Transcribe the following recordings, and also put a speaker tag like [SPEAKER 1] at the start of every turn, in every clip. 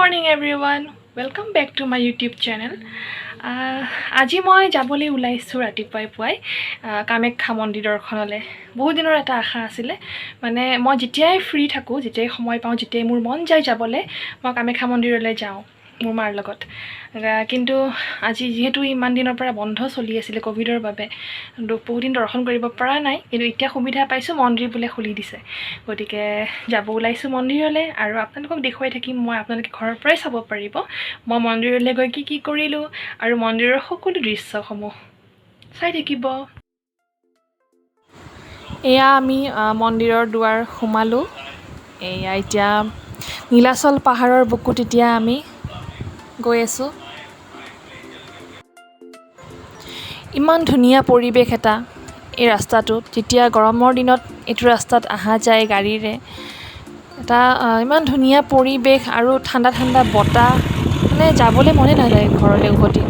[SPEAKER 1] morning everyone, welcome back to my YouTube channel. আজি মই যাবলৈ ওলাইছো ৰাতিপুৱাই পুৱাই কামাখ্যা মন্দিৰ দৰ্শনলে। বহু দিনৰ এটা আশা আছিল, মানে মই যেতিয়াই ফ্ৰী থাকো, যেতিয়াই সময় পাওঁ, যেতিয়াই মোৰ মন যায় যাবলৈ, মই কামাখ্যা মন্দিৰলৈ যাওঁ মোৰ মাৰ লগত। কিন্তু আজি যেহেতু ইমান দিনৰ পৰা বন্ধ চলি আছিল কোভিডৰ বাবে, বহুত দিন দৰ্শন কৰিব পৰা নাই, কিন্তু এতিয়া সুবিধা পাইছো, মন্দিৰ বোলে খুলি দিছে। গতিকে যাব ওলাইছো মন্দিৰলৈ আৰু আপোনালোকক দেখুৱাই থাকিম। মই আপোনালোকে ঘৰৰ পৰাই চাব পাৰিব মই মন্দিৰলৈ গৈ কি কৰিলো আৰু মন্দিৰৰ সকলো দৃশ্যসমূহ চাই থাকিব। এয়া আমি মন্দিৰৰ দুৱাৰ সোমালো। এয়া এতিয়া নীলাচল পাহাৰৰ বুকুত এতিয়া আমি গৈ আছো। ইমান ধুনীয়া পৰিৱেশ এটা এই ৰাস্তাটোত। যেতিয়া গৰমৰ দিনত এইটো ৰাস্তাত অহা যায় গাড়ীৰে, এটা ইমান ধুনীয়া পৰিৱেশ আৰু ঠাণ্ডা ঠাণ্ডা বতাহ, মানে যাবলৈ মনে নাযায় ঘৰলৈ উভতি।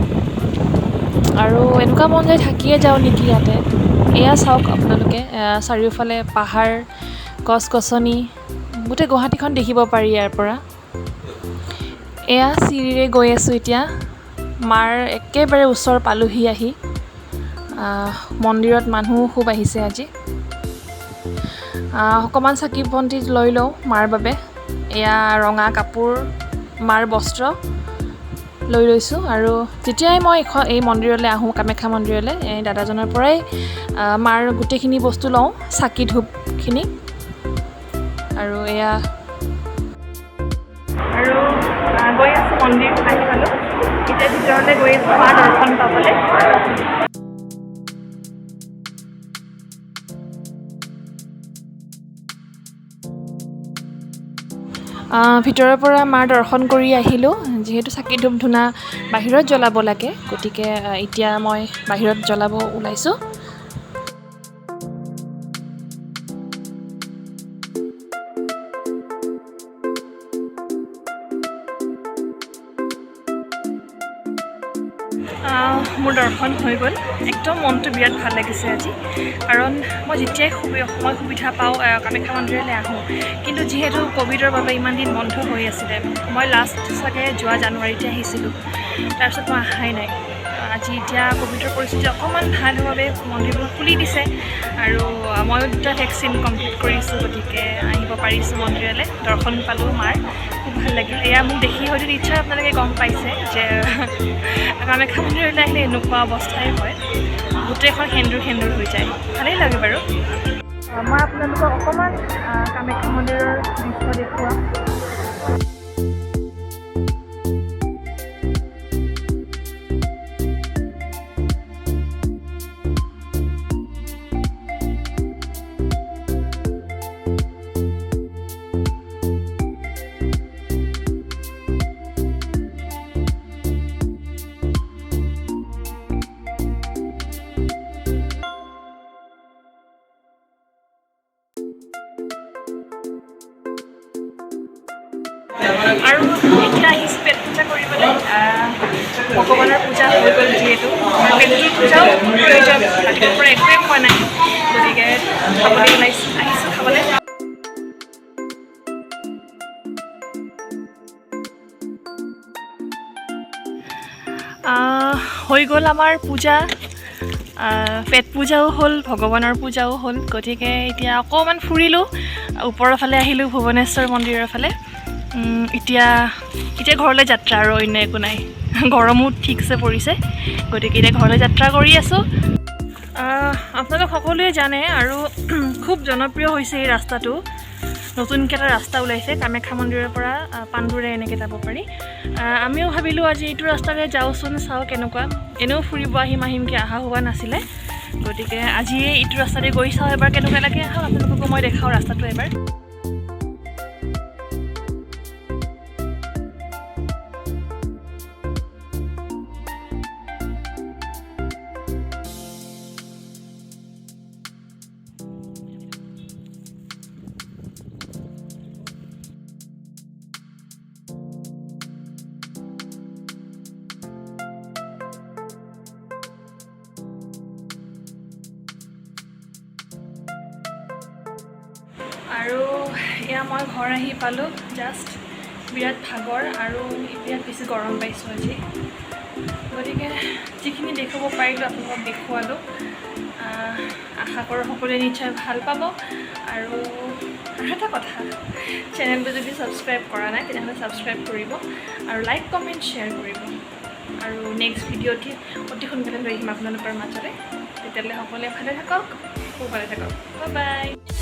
[SPEAKER 1] আৰু এনেকুৱা মন যায় থাকিয়ে যাওঁ নেকি ইয়াতে। এয়া চাওক আপোনালোকে, চাৰিওফালে পাহাৰ, গছ গছনি, গোটেই গুৱাহাটীখন দেখিব পাৰি ইয়াৰ পৰা। এয়া চিৰিৰে গৈ আছোঁ এতিয়া, মাৰ একেবাৰে ওচৰ পালোহি আহি। মন্দিৰত মানুহ খুব আহিছে আজি। অকণমান চাকি বন্তি লৈ লওঁ মাৰ বাবে। এয়া ৰঙা কাপোৰ, মাৰ বস্ত্ৰ লৈ লৈছোঁ। আৰু যেতিয়াই মই এই মন্দিৰলৈ আহোঁ, কামাখ্যা মন্দিৰলৈ, এই দাদাজনৰ পৰাই মাৰ গোটেইখিনি বস্তু লওঁ, চাকি ধূপখিনি। আৰু এয়া আৰু গৈ আছোঁ মন্দিৰ আহি পালোঁ। এতিয়া ভিতৰলৈ গৈ আছোঁ মাৰ দৰ্শন পাবলৈ। ভিতৰৰ পৰা মাৰ দৰ্শন কৰি আহিলোঁ। যিহেতু চাকি ধূপ ধূনা বাহিৰত জ্বলাব লাগে, গতিকে এতিয়া মই বাহিৰত জ্বলাব ওলাইছোঁ। মোৰ দৰ্শন হৈ গ'ল। একদম মনটো বিৰাট ভাল লাগিছে আজি, কাৰণ মই যেতিয়াই সময় সুবিধা পাওঁ কামাখ্যা মন্দিৰলৈ আহোঁ। কিন্তু যিহেতু কোভিডৰ বাবে ইমান দিন বন্ধ হৈ আছিলে, মই লাষ্ট চাগে যোৱা জানুৱাৰীতে আহিছিলোঁ, তাৰপিছত মই অহাই নাই। আজি এতিয়া কোভিডৰ পৰিস্থিতি অকণমান ভাল হোৱাৰ বাবে মন্দিৰবোৰ খুলি দিছে, আৰু ময়ো 2টা ভেকচিন কমপ্লিট কৰিছোঁ, গতিকে আহিব পাৰিছোঁ মন্দিৰলৈ। দৰ্শন পালোঁ মাৰ, খুব ভাল লাগিল। এয়া মোক দেখি হয়তো নিশ্চয় আপোনালোকে গম পাইছে যে কামাখ্যা মন্দিৰলৈ আহিলে এনেকুৱা অৱস্থাই হয়, গোটেইখন সেন্দুৰ সেন্দুৰ হৈ যায়। ভালেই লাগে বাৰু। মই আপোনালোকক অকণমান কামাখ্যা মন্দিৰৰ দৃশ্য দেখুৱাম। আৰু এতিয়া আহিছোঁ পেট পূজা কৰিবলৈ। ভগৱানৰ পূজা হৈ গ'ল যিহেতু, পেটটোৰ পূজাও প্ৰয়োজন। ৰাতিপুৱাৰ পৰা একোৱেই খোৱা নাই, গতিকে খাবলৈ আহিছোঁ খাবলৈ। হৈ গ'ল আমাৰ পূজা, পেট পূজাও হ'ল, ভগৱানৰ পূজাও হ'ল। গতিকে এতিয়া অকণমান ফুৰিলোঁ, ওপৰৰ ফালে আহিলোঁ ভুৱনেশ্বৰ মন্দিৰৰ ফালে। এতিয়া ঘৰলৈ যাত্ৰা, আৰু অন্য একো নাই। গৰমো ঠিকছে পৰিছে, গতিকে এতিয়া ঘৰলৈ যাত্ৰা কৰি আছোঁ। আপোনালোক সকলোৱে জানে আৰু খুব জনপ্ৰিয় হৈছে এই ৰাস্তাটো। নতুনকৈ এটা ৰাস্তা ওলাইছে কামাখ্যা মন্দিৰৰ পৰা পাণ্ডুৰে এনেকৈ যাব পাৰি। আমিও ভাবিলোঁ আজি এইটো ৰাস্তাৰে যাওঁচোন, চাওঁ কেনেকুৱা। এনেও ফুৰিব আহিমকৈ অহা হোৱা নাছিলে, গতিকে আজি এইটো ৰাস্তাৰে গৈ চাওঁ এবাৰ কেনেকুৱা লাগে। আহক আপোনালোককো মই দেখাওঁ ৰাস্তাটো এবাৰ। আৰু এয়া মই ঘৰ আহি পালোঁ জাষ্ট। বিৰাট ভাগৰ আৰু বিৰাট বেছি গৰম পাইছোঁ আজি গতিকে যিখিনি দেখুৱাব পাৰিলোঁ আপোনালোকক দেখুৱালোঁ আশা কৰোঁ সকলোৱে নিশ্চয় ভাল পাব আৰু এটা কথা চেনেলটো যদি ছাবস্ক্ৰাইব কৰা নাই তেনেহ'লে ছাবস্ক্ৰাইব কৰিব আৰু লাইক কমেণ্ট শ্বেয়াৰ কৰিব আৰু নেক্সট ভিডিঅ'টি অতি সোনকালে লৈ আহিম আপোনালোকৰ মাজলৈ তেতিয়াহ'লে সকলোৱে ভালে থাকক সুভালে থাকক বাই বাই